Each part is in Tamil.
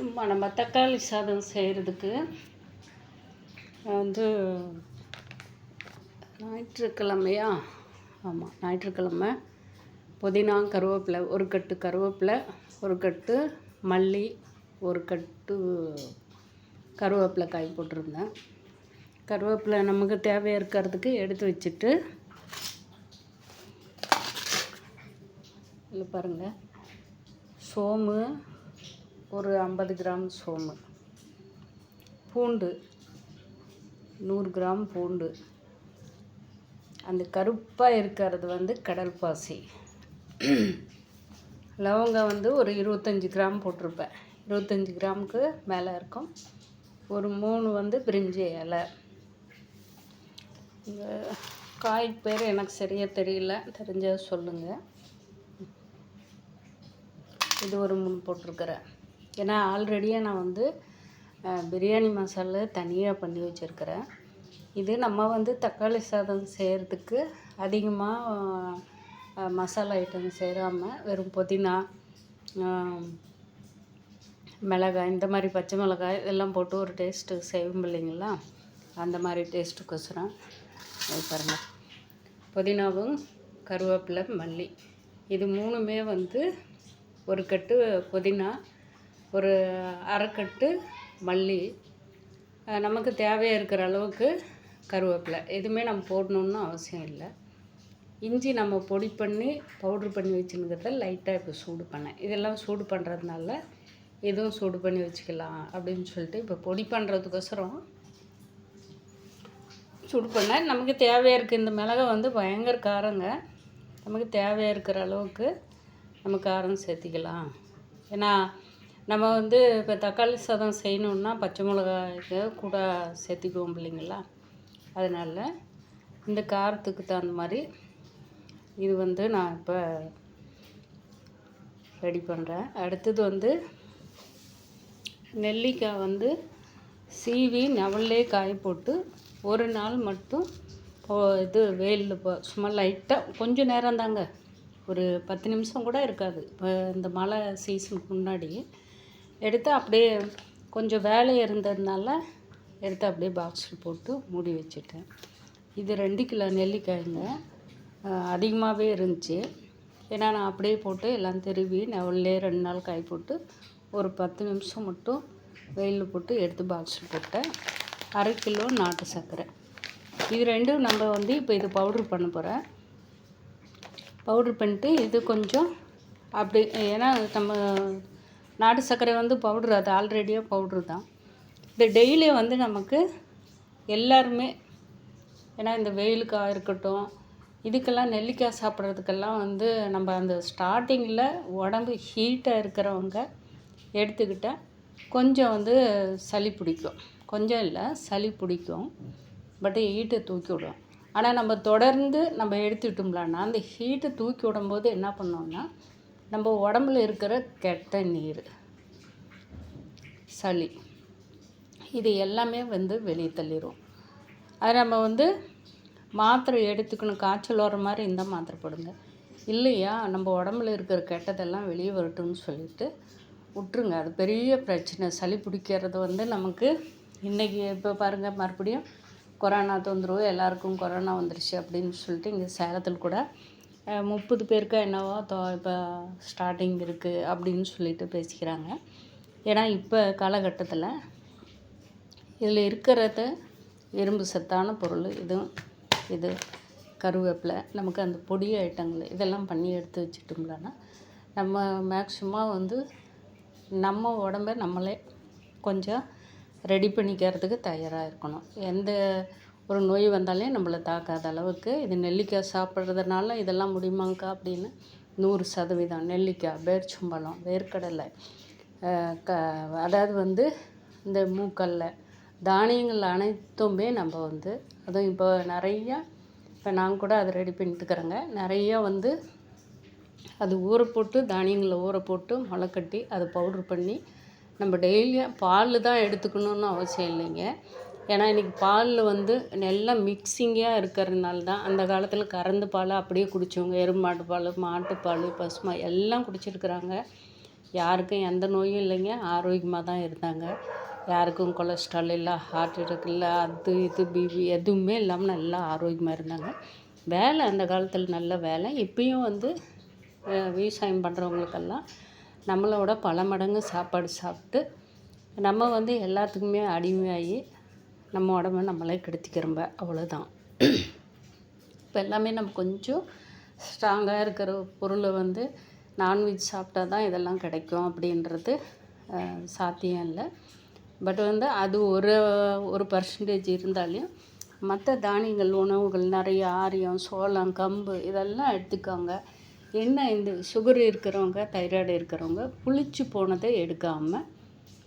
நம்ம தக்காளி சாதம் செய்கிறதுக்கு வந்து ஞாயிற்றுக்கிழமையா ஆமாம் ஞாயிற்றுக்கிழமை புதினா கருவேப்பிலை ஒரு கட்டு கருவேப்பிலை ஒரு கட்டு மல்லி ஒரு கட்டு கருவேப்பிலை காய் போட்டிருந்தேன். கருவேப்பிலை நமக்கு தேவையாக இருக்கிறதுக்கு எடுத்து வச்சுட்டு இல்லை பாருங்கள், சோம்பு ஒரு 50 கிராம் சோம்பு, பூண்டு 100 கிராம் பூண்டு, அந்த கருப்பாக இருக்கிறது வந்து கடல் பாசி, லவங்கம் வந்து ஒரு 25 கிராம் போட்டிருப்பேன். 25 கிராமுக்கு மேலே இருக்கும். ஒரு 3 வந்து பிரிஞ்சி இலை. இந்த காய் பேர் எனக்கு சரியாக தெரியல, தெரிஞ்சால் சொல்லுங்கள். இது ஒரு 3 போட்டிருக்கிறேன். ஏன்னா ஆல்ரெடியாக நான் வந்து பிரியாணி மசாலா தனியாக பண்ணி வச்சுருக்கிறேன். இது நம்ம வந்து தக்காளி சாதம் செய்கிறதுக்கு அதிகமாக மசாலா ஐட்டம் சேராமல் வெறும் புதினா, மிளகாய், இந்த மாதிரி பச்சை மிளகாய் இதெல்லாம் போட்டு ஒரு டேஸ்ட்டு செய்வோம் இல்லைங்களா, அந்த மாதிரி டேஸ்ட்டுக்கோசரம் அது பாருங்கள். புதினாவும் கருவேப்பிலை மல்லி இது 3மே வந்து ஒரு கட்டு புதினா, ஒரு அரைக்கட்டு மல்லி, நமக்கு தேவையாக இருக்கிற அளவுக்கு கருவேப்பிலை. எதுவுமே நம்ம போடணுன்னு அவசியம் இல்லை. இஞ்சி நம்ம பொடி பண்ணி பவுட்ரு பண்ணி வச்சுருக்கிறத லைட்டாக இப்போ சூடு பண்ணேன். இதெல்லாம் சூடு பண்ணுறதுனால இதுவும் சூடு பண்ணி வச்சுக்கலாம் அப்படின்னு சொல்லிட்டு இப்போ பொடி பண்ணுறதுக்கோசரம் சூடு பண்ணேன். நமக்கு தேவையாக இருக்குது. இந்த மிளகா வந்து பயங்கர காரங்க. நமக்கு தேவையாக இருக்கிற அளவுக்கு நம்ம காரம் சேர்த்திக்கலாம். ஏன்னா நம்ம வந்து இப்போ தக்காளி சாதம் செய்யணுன்னா பச்சை மிளகாய்க்கு கூட சேர்த்திக்குவோம் இல்லைங்களா, அதனால் இந்த காரத்துக்கு தகுந்த மாதிரி இது வந்து நான் இப்போ ரெடி பண்ணுறேன். அடுத்தது வந்து நெல்லிக்காய் வந்து சீவி நவல்லே காய போட்டு ஒரு நாள் மட்டும் இது வெயிலில் சும்மா லைட்டாக கொஞ்சம் நேரம் தாங்க, ஒரு 10 நிமிஷம் கூட இருக்காது. இப்போ இந்த மழை சீசனுக்கு முன்னாடி எடுத்து அப்படியே கொஞ்சம் வேலை இருந்ததுனால எடுத்து அப்படியே பாக்ஸில் போட்டு மூடி வச்சுட்டேன். இது 2 கிலோ நெல்லிக்காய்ங்க, அதிகமாகவே இருந்துச்சு. ஏன்னா நான் அப்படியே போட்டு எல்லாம் திருவி நெவல்லே 2 நாள் காய் போட்டு ஒரு 10 நிமிஷம் மட்டும் வெயிலில் போட்டு எடுத்து பாக்ஸில் போட்டேன். 1/2 கிலோ நாட்டு சர்க்கரை. இது ரெண்டும் நம்ம வந்து இப்போ இது பவுட்ரு பண்ண போகிறேன். பவுட்ரு பண்ணிட்டு இது கொஞ்சம் அப்படி, ஏன்னா நம்ம நாட்டு சர்க்கரை வந்து பவுட்ரு, அது ஆல்ரெடியாக பவுட்ரு தான். இந்த டெய்லி வந்து நமக்கு எல்லாருமே, ஏன்னா இந்த வெயிலுக்காக இருக்கட்டும், இதுக்கெல்லாம் நெல்லிக்காய் சாப்பிட்றதுக்கெல்லாம் வந்து நம்ம அந்த ஸ்டார்டிங்கில் உடம்பு ஹீட்டாக இருக்கிறவங்க எடுத்துக்கிட்டால் கொஞ்சம் வந்து சளி பிடிக்கும். கொஞ்சம் இல்லை, சளி பிடிக்கும், பட் ஹீட்டை தூக்கி விடும். ஆனால் நம்ம தொடர்ந்து நம்ம எடுத்துக்கிட்டோம்லான்னா அந்த ஹீட்டை தூக்கி விடும்போது என்ன பண்ணோம்னா நம்ம உடம்புல இருக்கிற கெட்ட நீர், சளி, இது எல்லாமே வந்து வெளியே தள்ளிடும். அது நம்ம வந்து மாத்திரை எடுத்துக்கணும். காய்ச்சல் வர மாதிரி இருந்தால் மாத்திரை போடுங்க, இல்லையா நம்ம உடம்புல இருக்கிற கெட்டதெல்லாம் வெளியே வரட்டும்னு சொல்லிட்டு விட்டுருங்க. அது பெரிய பிரச்சனை. சளி பிடிக்கிறது வந்து நமக்கு இன்றைக்கி இப்போ பாருங்கள், மறுபடியும் கொரோனா தொந்தரவு, எல்லாருக்கும் கொரோனா வந்துருச்சு அப்படின்னு சொல்லிட்டு இங்கே சேலத்தில் கூட 30 பேருக்கு என்னவோ இப்போ ஸ்டார்டிங் இருக்குது அப்படின்னு சொல்லிட்டு பேசிக்கிறாங்க. ஏன்னா இப்போ காலகட்டத்தில் இதில் இருக்கிறது இரும்பு சத்தான பொருள். இது கருவேப்பிலை, நமக்கு அந்த பொடி ஐட்டங்கள் இதெல்லாம் பண்ணி எடுத்து வச்சுட்டோம்லன்னா நம்ம மேக்ஸிமம் வந்து நம்ம உடம்பை நம்மளே கொஞ்சம் ரெடி பண்ணிக்கிறதுக்கு தயாராக இருக்கணும். எந்த ஒரு நோய் வந்தாலே நம்மளை தாக்காத அளவுக்கு. இது நெல்லிக்காய் சாப்பிட்றதுனால இதெல்லாம் முடியுமாங்க்கா அப்படின்னு 100%. நெல்லிக்காய், பேரிச்சம்பழம், வேர்க்கடலை, அதாவது வந்து இந்த மூக்கல்ல, தானியங்கள் அனைத்துமே நம்ம வந்து அதுவும் இப்போ நிறையா, இப்போ நான் கூட அதை ரெடி பண்ணிட்டுக்கிறேங்க. நிறையா வந்து அது ஊற போட்டு, தானியங்களை ஊற போட்டு முளைக்கட்டி அதை பவுட்ரு பண்ணி நம்ம டெய்லியும் பால் தான் எடுத்துக்கணுன்னு அவசியம் இல்லைங்க. ஏன்னா இன்றைக்கி பாலில் வந்து எல்லாம் மிக்சிங்காக இருக்கிறதுனால தான். அந்த காலத்தில் கறந்த பாலை அப்படியே குடித்தவங்க, எருமாட்டு பால், மாட்டுப்பால், பசுமாய் எல்லாம் குடிச்சிருக்கிறாங்க. யாருக்கும் எந்த நோயும் இல்லைங்க, ஆரோக்கியமாக தான் இருந்தாங்க. யாருக்கும் கொலஸ்ட்ரால் இல்லை, ஹார்ட் அட்டாக் இல்லை, அது இது பிபி எதுவுமே இல்லாமல் நல்லா ஆரோக்கியமாக இருந்தாங்க. வேலை அந்த காலத்தில் நல்ல வேலை. இப்பயும் வந்து விவசாயம் பண்ணுறவங்களுக்கெல்லாம் நம்மளோட பல மடங்கு சாப்பாடு சாப்பிட்டு நம்ம வந்து எல்லாத்துக்குமே அடிமையாகி நம்ம உடம்ப நம்மளே கெடுத்திக்கிறோம்ப, அவ்வளோதான். இப்போ எல்லாமே நம்ம கொஞ்சம் ஸ்ட்ராங்காக இருக்கிற பொருளை வந்து நான்வெஜ் சாப்பிட்டா தான் இதெல்லாம் கிடைக்கும் அப்படின்றது சாத்தியம் இல்லை. பட் வந்து அது ஒரு பர்சன்டேஜ் இருந்தாலையும் மற்ற தானியங்கள் உணவுகள் நிறைய ஆரியம், சோளம், கம்பு இதெல்லாம் எடுத்துக்காங்க. என்ன இந்த சுகர் இருக்கிறவங்க, தைராய்டு இருக்கிறவங்க புளிச்சு போனதை எடுக்காமல்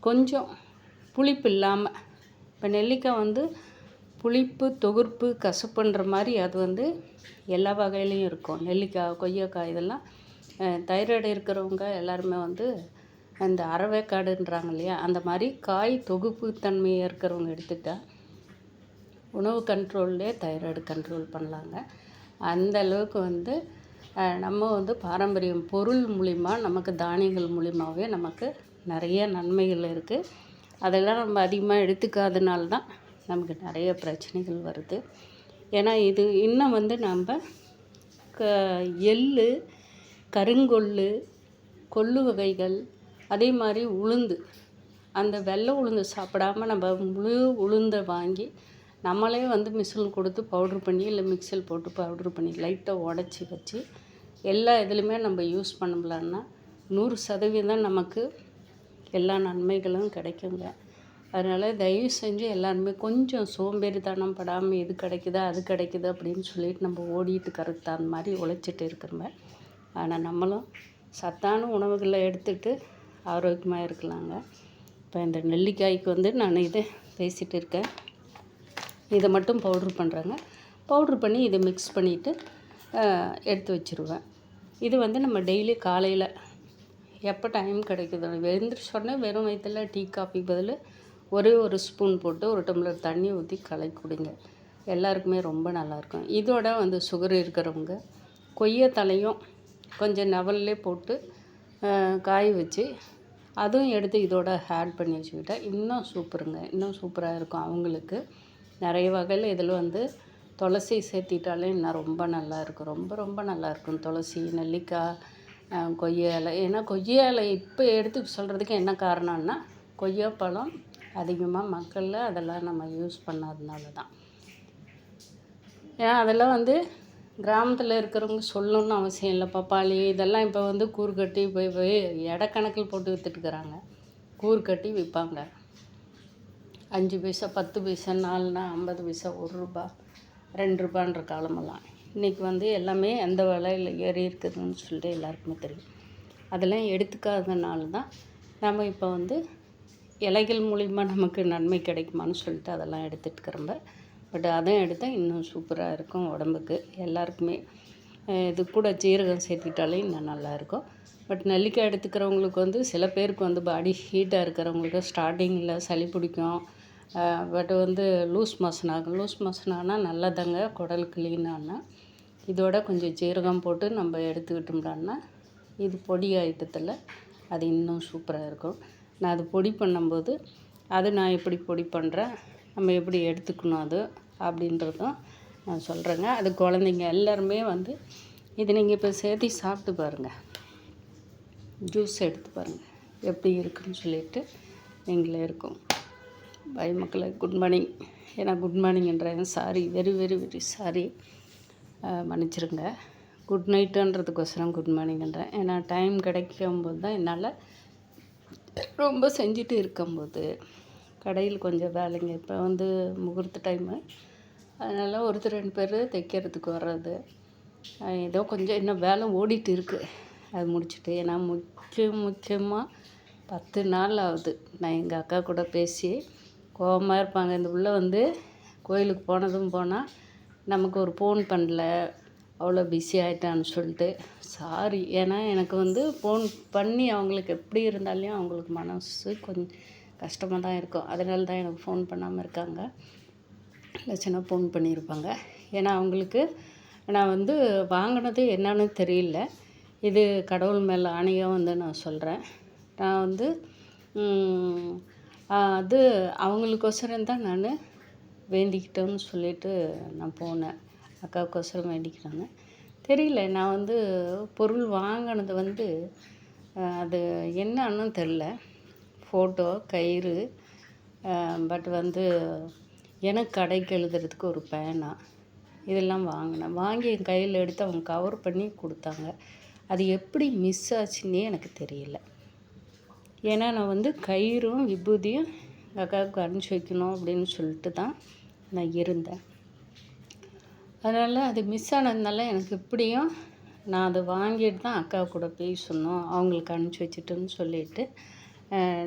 கொஞ்சம் புளிப்பு இல்லாமல், இப்போ நெல்லிக்காய் வந்து புளிப்பு, தொகுப்பு, கசப்புன்ற மாதிரி அது வந்து எல்லா வகையிலையும் இருக்கும். நெல்லிக்காய், கொய்யாக்காய் இதெல்லாம் தைராய்டு இருக்கிறவங்க எல்லாருமே வந்து அந்த அரைவேக்காடுன்றாங்க இல்லையா, அந்த மாதிரி காய் தொகுப்பு தன்மையை இருக்கிறவங்க எடுத்துக்கிட்டால் உணவு கண்ட்ரோல்லே தைராய்டு கண்ட்ரோல் பண்ணலாங்க. அந்த அளவுக்கு வந்து நம்ம வந்து பாரம்பரியம் பொருள் மூலிமா, நமக்கு தானியங்கள் மூலிமாவே நமக்கு நிறைய நன்மைகள் இருக்குது. அதெல்லாம் நம்ம அதிகமாக எடுத்துக்காதனால தான் நமக்கு நிறைய பிரச்சனைகள் வருது. ஏன்னா இது இன்னும் வந்து நம்ம எள்ளு, கருங்கொள்ளு, கொள்ளு வகைகள், அதே மாதிரி உளுந்து, அந்த வெள்ளை உளுந்து சாப்பிடாமல் நம்ம முழு உளுந்தை வாங்கி நம்மளே வந்து மிஷினில் கொடுத்து பவுட்ரு பண்ணி, இல்லை மிக்சியில் போட்டு பவுட்ரு பண்ணி லைட்டாக உடச்சி வச்சு எல்லா இதுலேயுமே நம்ம யூஸ் பண்ணலான்னா 100% நமக்கு எல்லா நன்மைகளும் கிடைக்குங்க. அதனால் தயவு செஞ்சு எல்லாருமே கொஞ்சம் சோம்பேறித்தனம் படாமல் இது கிடைக்குதா அது கிடைக்குது அப்படின்னு சொல்லிட்டு நம்ம ஓடிட்டு கரெக்ட் அந்த மாதிரி உழைச்சிட்டு இருக்கிறோங்க. ஆனால் நம்மளும் சத்தான உணவுகளை எடுத்துகிட்டு ஆரோக்கியமாக இருக்கலாங்க. இப்போ இந்த நெல்லிக்காய்க்கு வந்து நான் இதை பேசிகிட்டு இருக்கேன். இதை மட்டும் பவுட்ரு பண்ணுறேங்க. பவுட்ரு பண்ணி இதை மிக்ஸ் பண்ணிவிட்டு எடுத்து வச்சுருவேன். இது வந்து நம்ம டெய்லி காலையில் எப்போ டைம் கிடைக்குதோ எழுந்திரிச்சோடனே வெறும் வயிற்றில் டீ காஃபி பதில் ஒரு ஸ்பூன் போட்டு ஒரு டம்ளர் தண்ணி ஊற்றி கலக்கி குடிங்க. எல்லாருக்குமே ரொம்ப நல்லாயிருக்கும். இதோட வந்து சுகர் இருக்கிறவங்க கொய்யாத்தலையும் கொஞ்சம் நவல்லே போட்டு காய வச்சு அதுவும் எடுத்து இதோட ஆட் பண்ணி வச்சுக்கிட்டா இன்னும் சூப்பருங்க, இன்னும் சூப்பராக இருக்கும். அவங்களுக்கு நிறைய வகையில் இதில் வந்து துளசி சேர்த்திட்டாலே இன்னும் ரொம்ப நல்லாயிருக்கும், ரொம்ப ரொம்ப நல்லாயிருக்கும். துளசி, நெல்லிக்காய், கொய்யா இலை. ஏன்னா கொய்யா இலை இப்போ எடுத்து சொல்கிறதுக்கு என்ன காரணம்னா, கொய்யாப்பழம் அதிகமாக மக்களில் அதெல்லாம் நம்ம யூஸ் பண்ணாதனால தான். ஏன்னா அதெல்லாம் வந்து கிராமத்தில் இருக்கிறவங்க சொல்லணும்னு அவசியம் இல்லை. பப்பாளி இதெல்லாம் இப்போ வந்து கூறு கட்டி போய் எடைக்கணக்கில் போட்டு விற்றுட்டுருக்குறாங்க. கூறு கட்டி விற்பாங்க. 5 பைசா, 10 பைசா, 4னா 50 பைசா, 1 ரூபா, 2 ரூபான்ற காலமெல்லாம். இன்றைக்கி வந்து எல்லாமே எந்த விலையில் ஏறி இருக்குதுன்னு சொல்லிட்டு எல்லாருக்குமே தெரியும். அதெல்லாம் எடுத்துக்காதனால தான் நம்ம இப்போ வந்து இலைகள் மூலிமா நமக்கு நன்மை கிடைக்குமான்னு சொல்லிட்டு அதெல்லாம் எடுத்துகிட்டுக்கிறோம்ப. பட் அதையும் எடுத்தால் இன்னும் சூப்பராக இருக்கும் உடம்புக்கு எல்லாருக்குமே. இது கூட ஜீரகம் சேர்த்துக்கிட்டாலே இன்னும் நல்லாயிருக்கும். பட் நெல்லிக்காய் எடுத்துக்கிறவங்களுக்கு வந்து சில பேருக்கு வந்து பாடி ஹீட்டாக இருக்கிறவங்களுக்கு ஸ்டார்டிங்கில் சளி பிடிக்கும். பட் வந்து லூஸ் மோஷன் ஆகும். லூஸ் மோஷன் ஆனால் நல்லதாங்க, குடல் க்ளீன் ஆனால். இதோட கொஞ்சம் ஜீரகம் போட்டு நம்ம எடுத்துக்கிட்டோம்னா இது பொடி ஐட்டத்தில் அது இன்னும் சூப்பராக இருக்கும். நான் அது பொடி பண்ணும்போது நான் எப்படி பொடி பண்ணுறேன், நம்ம எப்படி எடுத்துக்கணும் அது அப்படின்றதும் நான் சொல்கிறேங்க. அது குழந்தைங்க எல்லாருமே வந்து இது நீங்கள் இப்போ சேர்த்து சாப்பிட்டு பாருங்கள், ஜூஸ் எடுத்து பாருங்கள் எப்படி இருக்குன்னு சொல்லிட்டு நீங்களே இருக்கும். பை மக்களை, குட் மார்னிங். ஏன்னா குட் மார்னிங்ன்றேன், sorry, very very very sorry, மன்னிச்சிருங்க. குட் நைட்டுன்றதுக்கோசரம் குட் மார்னிங்ன்றேன். ஏன்னா டைம் கிடைக்கும்போது தான் என்னால் ரொம்ப செஞ்சுட்டு இருக்கும்போது கடையில் கொஞ்சம் வேலைங்க. இப்போ வந்து முகூர்த்த டைமு, அதனால் ஒருத்தர் 2 பேர் தைக்கிறதுக்கு வர்றது, ஏதோ கொஞ்சம் இன்னும் வேலை ஓடிட்டு இருக்குது. அது முடிச்சுட்டு ஏன்னா முக்கியமாக 10 நாள் ஆகுது நான் எங்கள் அக்கா கூட பேசி. கோவமாக இருப்பாங்க. இந்த உள்ளே வந்து கோயிலுக்கு போனால் நமக்கு ஒரு ஃபோன் பண்ணல, அவ்வளோ பிஸி ஆகிட்டான்னு சொல்லிட்டு சாரி. ஏன்னா எனக்கு வந்து ஃபோன் பண்ணி அவங்களுக்கு எப்படி இருந்தாலையும் அவங்களுக்கு மனசு கொஞ்சம் கஷ்டமாக தான் இருக்கும். அதனால தான் எனக்கு ஃபோன் பண்ணாமல் இருக்காங்க. இல்லைச்சுன்னா ஃபோன் பண்ணியிருப்பாங்க. ஏன்னா அவங்களுக்கு நான் வந்து வாங்கினது என்னன்னு தெரியல. இது கடவுள் மேலே ஆணையாக வந்து நான் சொல்கிறேன். நான் வந்து அது அவங்களுக்கோசரம் தான் நான் வேண்டிக்கிட்டோன்னு சொல்லிட்டு நான் போனேன். அக்காவுக்கோசரம் வேண்டிக்கிட்டாங்க. தெரியல, நான் வந்து பொருள் வாங்கினது வந்து அது என்னன்னு தெரில. ஃபோட்டோ, கயிறு, பட் வந்து எனக்கு கடைக்கு எழுதுறதுக்கு ஒரு பேனா, இதெல்லாம் வாங்கினேன். வாங்கி என் கையில் எடுத்து அவங்க கவர் பண்ணி கொடுத்தாங்க. அது எப்படி மிஸ் ஆச்சுன்னே எனக்கு தெரியல. ஏன்னா நான் வந்து கயிறும் விபூதியும் எங்கள் அக்காவுக்கு அனுப்பிச்சி வைக்கணும் அப்படின்னு சொல்லிட்டு தான் நான் இருந்தேன். அதனால் அது மிஸ் ஆனதுனால எனக்கு எப்படியும் நான் அதை வாங்கிட்டு தான் அக்கா கூட பேசணும், அவங்களுக்கு அனுப்பிச்சி வச்சுட்டுன்னு சொல்லிட்டு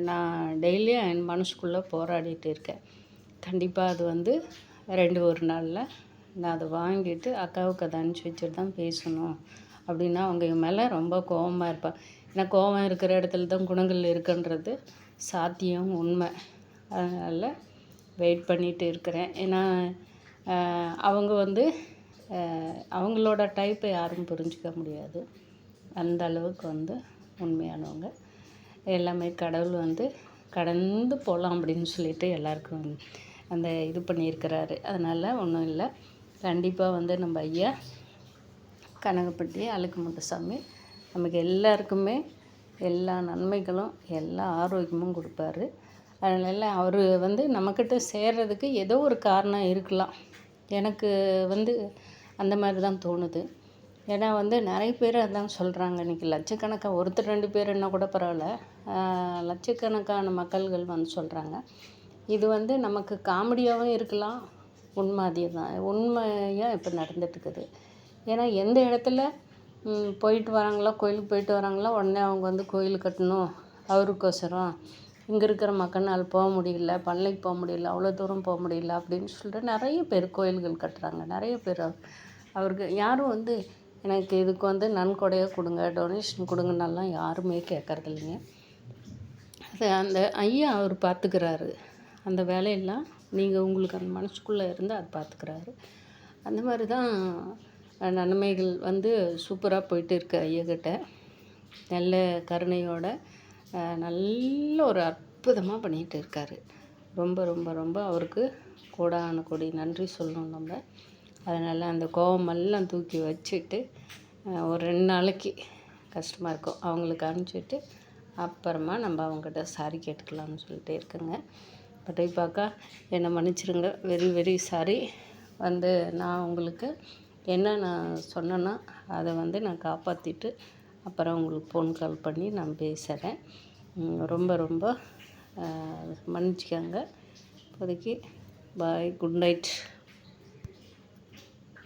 நான் டெய்லியும் என் மனசுக்குள்ளே போராடிட்டு இருக்கேன். கண்டிப்பாக அது வந்து ஒரு நாளில் நான் அதை வாங்கிட்டு அக்காவுக்கு அதை அனுப்பிச்சி வச்சுட்டு தான் பேசணும் அப்படின்னா அவங்க என் மேலே ரொம்ப கோபமாக இருப்பாள். ஏன்னா கோபம் இருக்கிற இடத்துல தான் குணங்கள் இருக்குன்றது சாத்தியம், உண்மை. அதனால் வெயிட் பண்ணிகிட்டு இருக்கிறேன். ஏன்னா அவங்க வந்து அவங்களோட டைப்பை யாரும் புரிஞ்சிக்க முடியாது. அந்த அளவுக்கு வந்து உண்மையானவங்க. எல்லாமே கடவுள் வந்து கடந்து போகலாம் அப்படின்னு சொல்லிட்டு எல்லாருக்கும் அந்த இது பண்ணியிருக்கிறாரு. அதனால் ஒன்றும் இல்லை. கண்டிப்பாக வந்து நம்ம ஐயா கனகப்பட்டி அழுக்குமுத்துசாமி நமக்கு எல்லாருக்குமே எல்லா நன்மைகளும் எல்லா ஆரோக்கியமும் கொடுப்பாரு. அதனால் அவர் வந்து நம்மக்கிட்ட சேர்றதுக்கு ஏதோ ஒரு காரணம் இருக்கலாம். எனக்கு வந்து அந்த மாதிரி தான் தோணுது. ஏன்னா வந்து நிறைய பேர் அதான் சொல்கிறாங்க. இன்றைக்கி லட்சக்கணக்காக ஒருத்தர் 2 பேர் என்ன கூட பரவாயில்ல, லட்சக்கணக்கான மக்கள்கள் வந்து சொல்கிறாங்க. இது வந்து நமக்கு காமெடியாகவும் இருக்கலாம், உண்மை அதே தான் உண்மையாக இப்போ நடந்துகிட்ருக்குது. ஏன்னா எந்த இடத்துல போயிட்டு வராங்களோ, கோயிலுக்கு போயிட்டு வராங்களோ, உடனே அவங்க வந்து கோயில் கட்டணும் அவருக்கோசரம், இங்கே இருக்கிற மக்கள்னால் போக முடியல, பழனிக்கு போக முடியல, அவ்வளோ தூரம் போக முடியல அப்படின்னு சொல்லிட்டு நிறைய பேர் கோயில்கள் கட்டுறாங்க. நிறைய பேர் அவருக்கு யாரும் வந்து எனக்கு இதுக்கு வந்து நன்கொடையாக கொடுங்க, டொனேஷன் கொடுங்கன்னெல்லாம் யாருமே கேட்கறது இல்லைங்க. அது அந்த ஐயா அவர் பார்த்துக்கிறாரு. அந்த வேலையெல்லாம் நீங்கள் உங்களுக்கு அந்த மனசுக்குள்ளே இருந்தால் அது பார்த்துக்கிறாரு. அந்த மாதிரி தான் நன்மைகள் வந்து சூப்பராக போயிட்டு இருக்கு ஐயாக்கிட்ட. நல்ல கருணையோட நல்ல ஒரு அற்புதமாக பண்ணிகிட்டு இருக்கார். ரொம்ப ரொம்ப ரொம்ப அவருக்கு கோடான கோடி நன்றி சொல்லணும் நம்ம. அதனால் அந்த கோவமெல்லாம் தூக்கி வச்சுட்டு ஒரு 2 நாளைக்கு கஷ்டமாக இருக்கும், அவங்களுக்கு அனுப்பிச்சிட்டு அப்புறமா நம்ம அவங்ககிட்ட சாரி கேட்டுக்கலாம்னு சொல்லிட்டு இருக்குங்க. பட் பார்க்க என்னை மன்னிச்சிருங்க, வெரி வெரி சாரி. வந்து நான் உங்களுக்கு என்ன நான் சொன்னேன்னா அதை வந்து நான் காப்பாற்றிட்டு அப்புறம் உங்களுக்கு ஃபோன் கால் பண்ணி நான் பேசுகிறேன். ரொம்ப ரொம்ப மன்னிச்சிக்கோங்க. இப்போதைக்கு பாய், குட் நைட்.